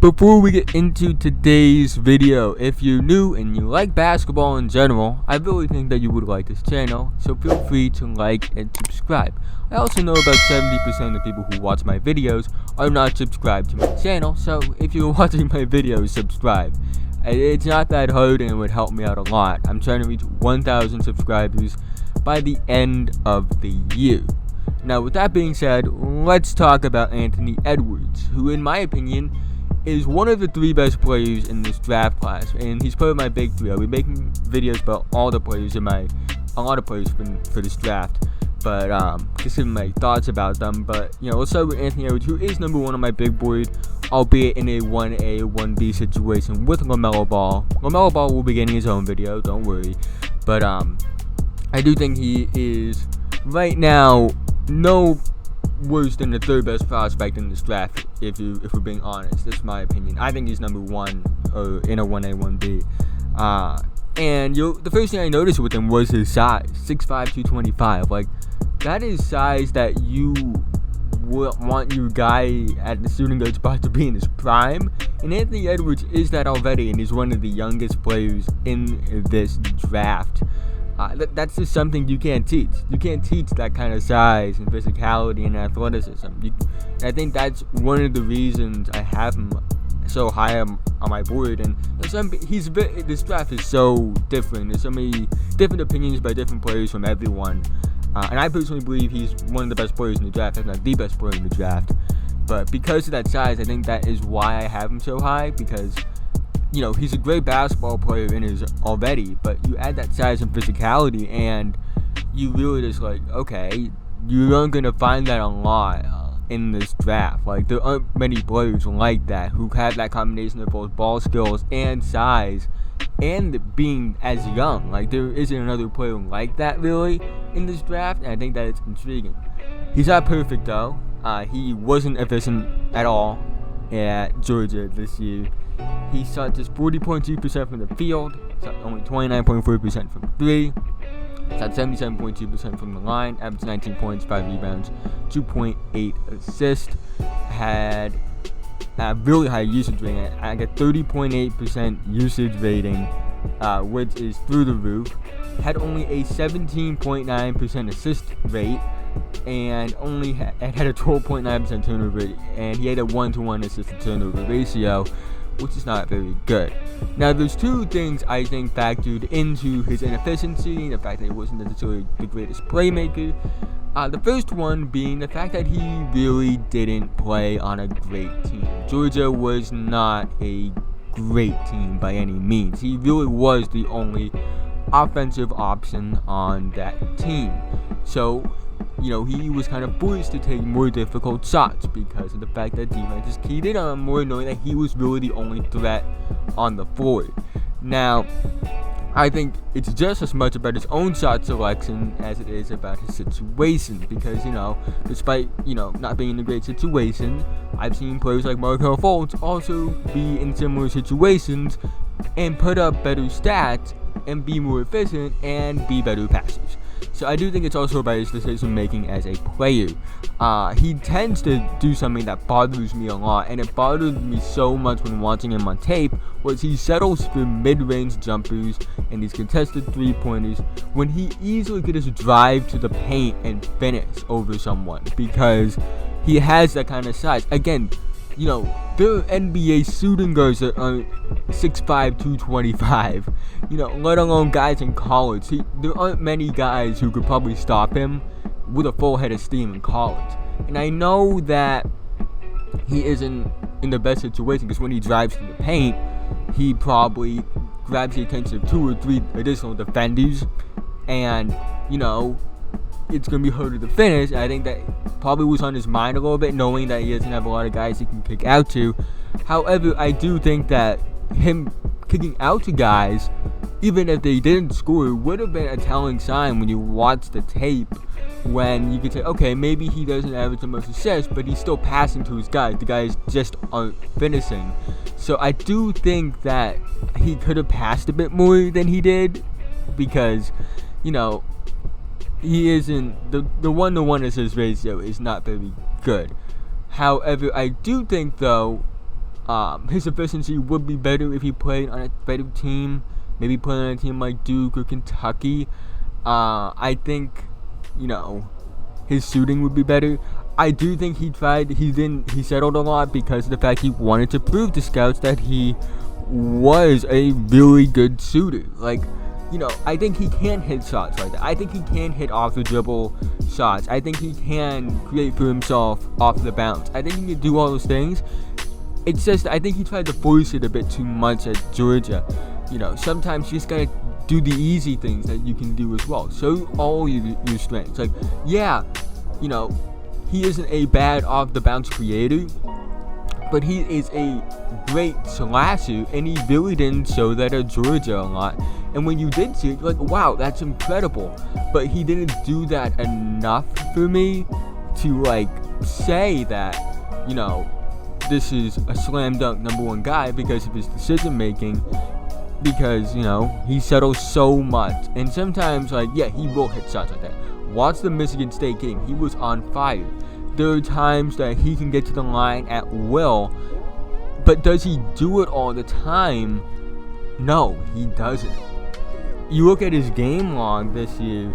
Before we get into today's video, if you're new and you like basketball in general, I really think that you would like this channel, so feel free to like and subscribe. I also know about 70% of the people who watch my videos are not subscribed to my channel, so if you're watching my videos, subscribe. It's not that hard and it would help me out a lot. I'm trying to reach 1,000 subscribers by the end of the year. Now with that being said, let's talk about Anthony Edwards, who in my opinion is one of the 3 best players in this draft class, and he's part of my big 3. I'll be making videos about all the players a lot of players for this draft, but just giving my thoughts about them. But let's start with Anthony Edwards, who is number 1 on my big board, albeit in a 1A, 1B situation with LaMelo Ball. LaMelo Ball will be getting his own video, don't worry. But I do think he is right now no worse than the 3rd best prospect in this draft, if we're being honest. That's my opinion. I think he's number 1 in a 1A, 1B. And the first thing I noticed with him was his size, 6'5", 225. Like, that is size that you would want your guy at the shooting guard spot to be in his prime. And Anthony Edwards is that already, and he's one of the youngest players in this draft. That's just something you can't teach. You can't teach that kind of size and physicality and athleticism. I think that's one of the reasons I have him so high on my board. And this draft is so different. There's so many different opinions by different players from everyone. And I personally believe he's one of the best players in the draft, if not the best player in the draft. But because of that size, I think that is why I have him so high, because he's a great basketball player in his already, but you add that size and physicality, and you really just okay, you aren't going to find that a lot in this draft. Like, there aren't many players like that who have that combination of both ball skills and size and being as young. Like, there isn't another player like that really in this draft, and I think that it's intriguing. He's not perfect though. He wasn't efficient at all at Georgia this year. He shot just 40.2% from the field, shot only 29.4% from 3, shot 77.2% from the line, averaged 19 points, 5 rebounds, 2.8 assists, had a really high usage rating. I got 30.8% usage rating, which is through the roof. Had only a 17.9% assist rate, and only had a 12.9% turnover rate, and he had a 1-to-1 assist to turnover ratio, which is not very good. Now, there's 2 things I think factored into his inefficiency, the fact that he wasn't necessarily the greatest playmaker. The first one being the fact that he really didn't play on a great team. Georgia was not a great team by any means. He really was the only offensive option on that team. So, he was kind of forced to take more difficult shots because of the fact that defense just keyed in on him more, knowing that he was really the only threat on the floor. Now, I think it's just as much about his own shot selection as it is about his situation, because, despite, not being in a great situation, I've seen players like Markelle Fultz also be in similar situations and put up better stats and be more efficient and be better passers. So I do think it's also about his decision making as a player. He tends to do something that bothers me a lot, and it bothered me so much when watching him on tape, was he settles for mid-range jumpers and these contested 3-pointers when he easily could just drive to the paint and finish over someone, because he has that kind of size. Again, there are NBA shooting guards that are 6'5", 225, let alone guys in college. There aren't many guys who could probably stop him with a full head of steam in college. And I know that he isn't in the best situation, because when he drives to the paint, he probably grabs the attention of 2 or 3 additional defenders, and, it's going to be harder to finish. I think that probably was on his mind a little bit, knowing that he doesn't have a lot of guys he can kick out to. However, I do think that him kicking out to guys, even if they didn't score, would have been a telling sign when you watch the tape, when you could say, okay, maybe he doesn't average the most assists, but he's still passing to his guys. The guys just aren't finishing. So I do think that he could have passed a bit more than he did, because, he isn't, the 1-to-1 assist ratio is not very good. However, I do think though, His efficiency would be better if he played on a better team, maybe playing on a team like Duke or Kentucky. I think, his shooting would be better. I do think he settled a lot because of the fact he wanted to prove to scouts that he was a really good shooter. I think he can hit shots like that. I think he can hit off the dribble shots. I think he can create for himself off the bounce. I think he can do all those things. It's just, I think he tried to force it a bit too much at Georgia. Sometimes you just gotta do the easy things that you can do as well. Show all your strengths. He isn't a bad off the bounce creator, but he is a great slasher, and he really didn't show that at Georgia a lot. And when you did see it, you're like, wow, that's incredible. But he didn't do that enough for me to say that, this is a slam dunk #1 guy because of his decision making. Because, he settles so much. And sometimes, he will hit shots like that. Watch the Michigan State game. He was on fire. There are times that he can get to the line at will. But does he do it all the time? No, he doesn't. You look at his game log this year,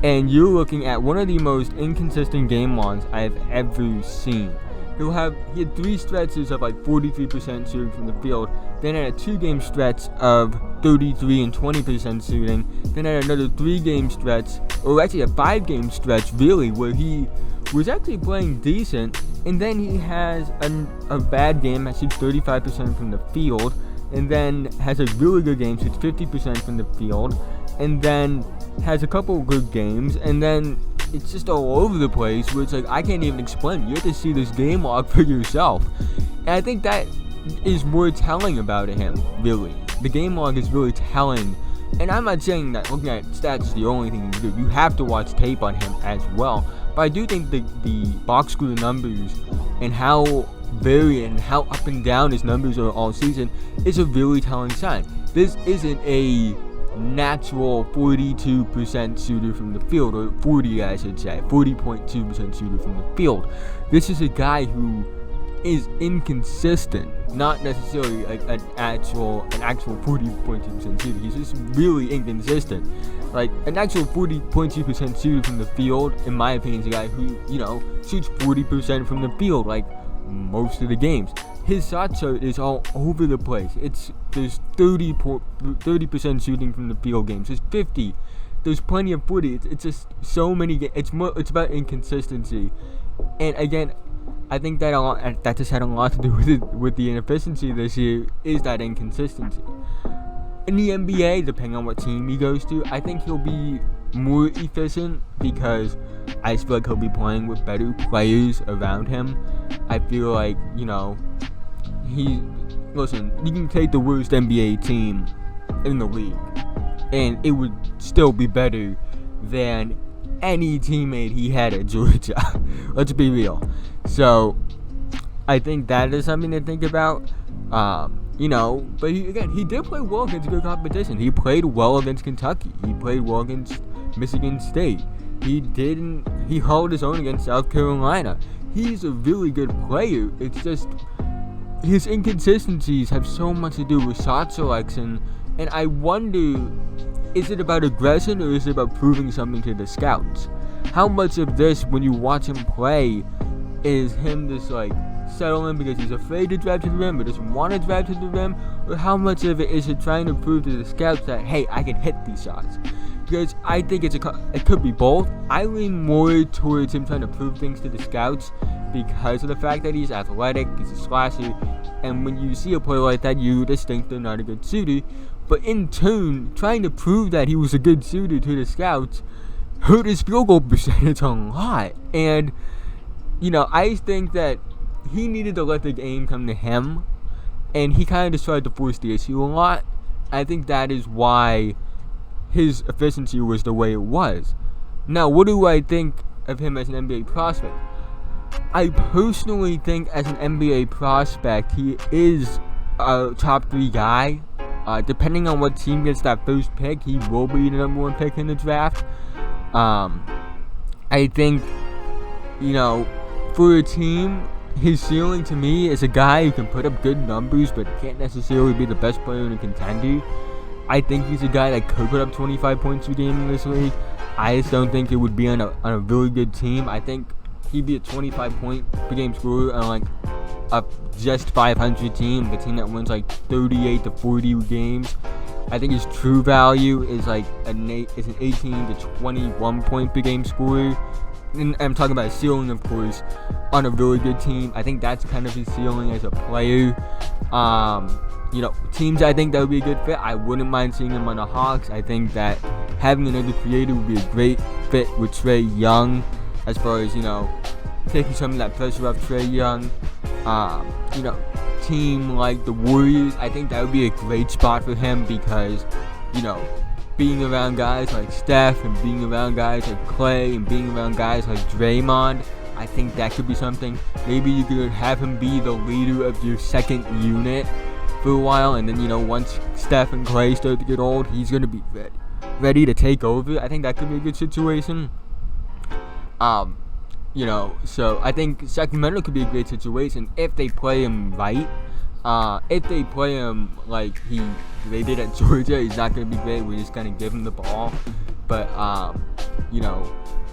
and you're looking at one of the most inconsistent game logs I've ever seen. He had 3 stretches of 43% shooting from the field, then had a 2-game stretch of 33 and 20% shooting, then had another 3-game stretch, or actually a 5-game stretch really, where he was actually playing decent, and then he has a bad game that shoots 35% from the field, and then has a really good game, shoots 50% from the field, and then has a couple good games, and then it's just all over the place, where it's I can't even explain. You have to see this game log for yourself. And I think that is more telling about him, really. The game log is really telling. And I'm not saying that looking at stats is the only thing you can do. You have to watch tape on him as well. But I do think the box score numbers and how varied and how up and down his numbers are all season is a really telling sign. This isn't a natural 42% shooter from the field, or 40.2% shooter from the field. This is a guy who is inconsistent, not necessarily an actual 40.2% shooter. He's just really inconsistent. An actual 40.2% shooter from the field, in my opinion, is a guy who shoots 40% from the field most of the games. His shot chart is all over the place. There's 30% shooting from the field games. There's 50. There's plenty of 40. It's just so many games. It's about inconsistency. And again, I think that just had a lot to do with the inefficiency this year, is that inconsistency. In the NBA, depending on what team he goes to, I think he'll be more efficient because I just feel like he'll be playing with better players around him. I feel like, you can take the worst NBA team in the league, and it would still be better than any teammate he had at Georgia. Let's be real. So, I think that is something to think about. But he did play well against good competition. He played well against Kentucky. He played well against Michigan State. He held his own against South Carolina. He's a really good player. It's just his inconsistencies have so much to do with shot selection, and I wonder, is it about aggression or is it about proving something to the scouts? How much of this, when you watch him play, is him just settling because he's afraid to drive to the rim or doesn't want to drive to the rim, or how much of it is it trying to prove to the scouts that, hey, I can hit these shots? Because I think it could be both. I lean more towards him trying to prove things to the scouts because of the fact that he's athletic, he's a slasher, and when you see a player like that, you just think they're not a good shooter. But in turn, trying to prove that he was a good shooter to the scouts hurt his field goal percentage a lot. And, I think that he needed to let the game come to him, and he kind of just tried to force the issue a lot. I think that is why his efficiency was the way it was. Now, what do I think of him as an NBA prospect? I personally think as an NBA prospect, he is a top 3 guy. Depending on what team gets that first pick, he will be the #1 pick in the draft. I think, for a team, his ceiling to me is a guy who can put up good numbers but can't necessarily be the best player in a contender. I think he's a guy that could put up 25 points a game in this league. I just don't think it would be on a really good team. I think he'd be a 25 point per game scorer on like a just 500 team, the team that wins like 38 to 40 games. I think his true value is like an 18 to 21 point per game scorer. And I'm talking about his ceiling, of course, on a really good team. I think that's kind of his ceiling as a player. Teams I think that would be a good fit. I wouldn't mind seeing him on the Hawks. I think that having another creator would be a great fit with Trae Young, as far as, taking some of that pressure off Trae Young. Team like the Warriors, I think that would be a great spot for him because, being around guys like Steph and being around guys like Clay and being around guys like Draymond, I think that could be something. Maybe you could have him be the leader of your second unit for a while, and then, once Steph and Clay start to get old, he's going to be ready to take over. I think that could be a good situation. So I think Sacramento could be a great situation if they play him right. If they play him like they did at Georgia, he's not going to be great. We're just going to give him the ball. But,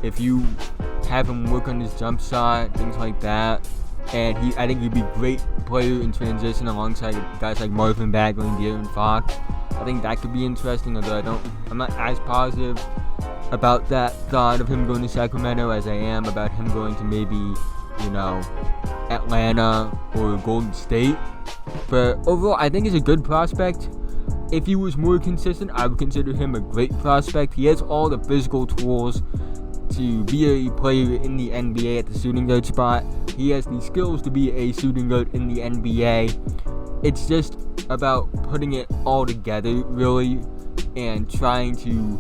if you have him work on his jump shot, things like that, and I think he'd be a great player in transition alongside guys like Marvin Bagley and De'Aaron Fox. I think that could be interesting, although I'm not as positive about that thought of him going to Sacramento as I am about him going to maybe, Atlanta or Golden State. But overall, I think he's a good prospect. If he was more consistent, I would consider him a great prospect. He has all the physical tools to be a player in the NBA at the shooting guard spot. He has the skills to be a shooting guard in the NBA. It's just about putting it all together, really, and trying to,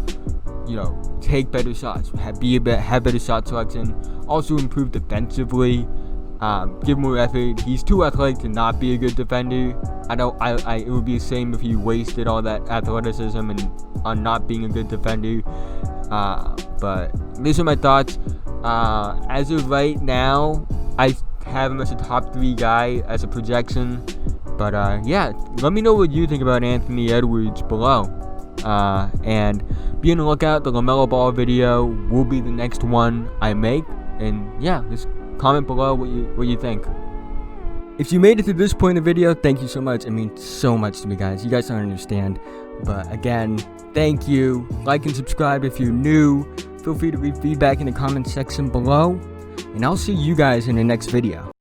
take better shots, have better shot selection, also improve defensively, give more effort. He's too athletic to not be a good defender. It would be a shame if he wasted all that athleticism on not being a good defender. But these are my thoughts. As of right now, I have him as a top 3 guy as a projection. But let me know what you think about Anthony Edwards below. And be on the lookout. The LaMelo Ball video will be the next one I make. And just comment below what you think. If you made it to this point in the video, thank you so much. It means so much to me, guys. You guys don't understand. But again, thank you. Like and subscribe if you're new. Feel free to leave feedback in the comment section below. And I'll see you guys in the next video.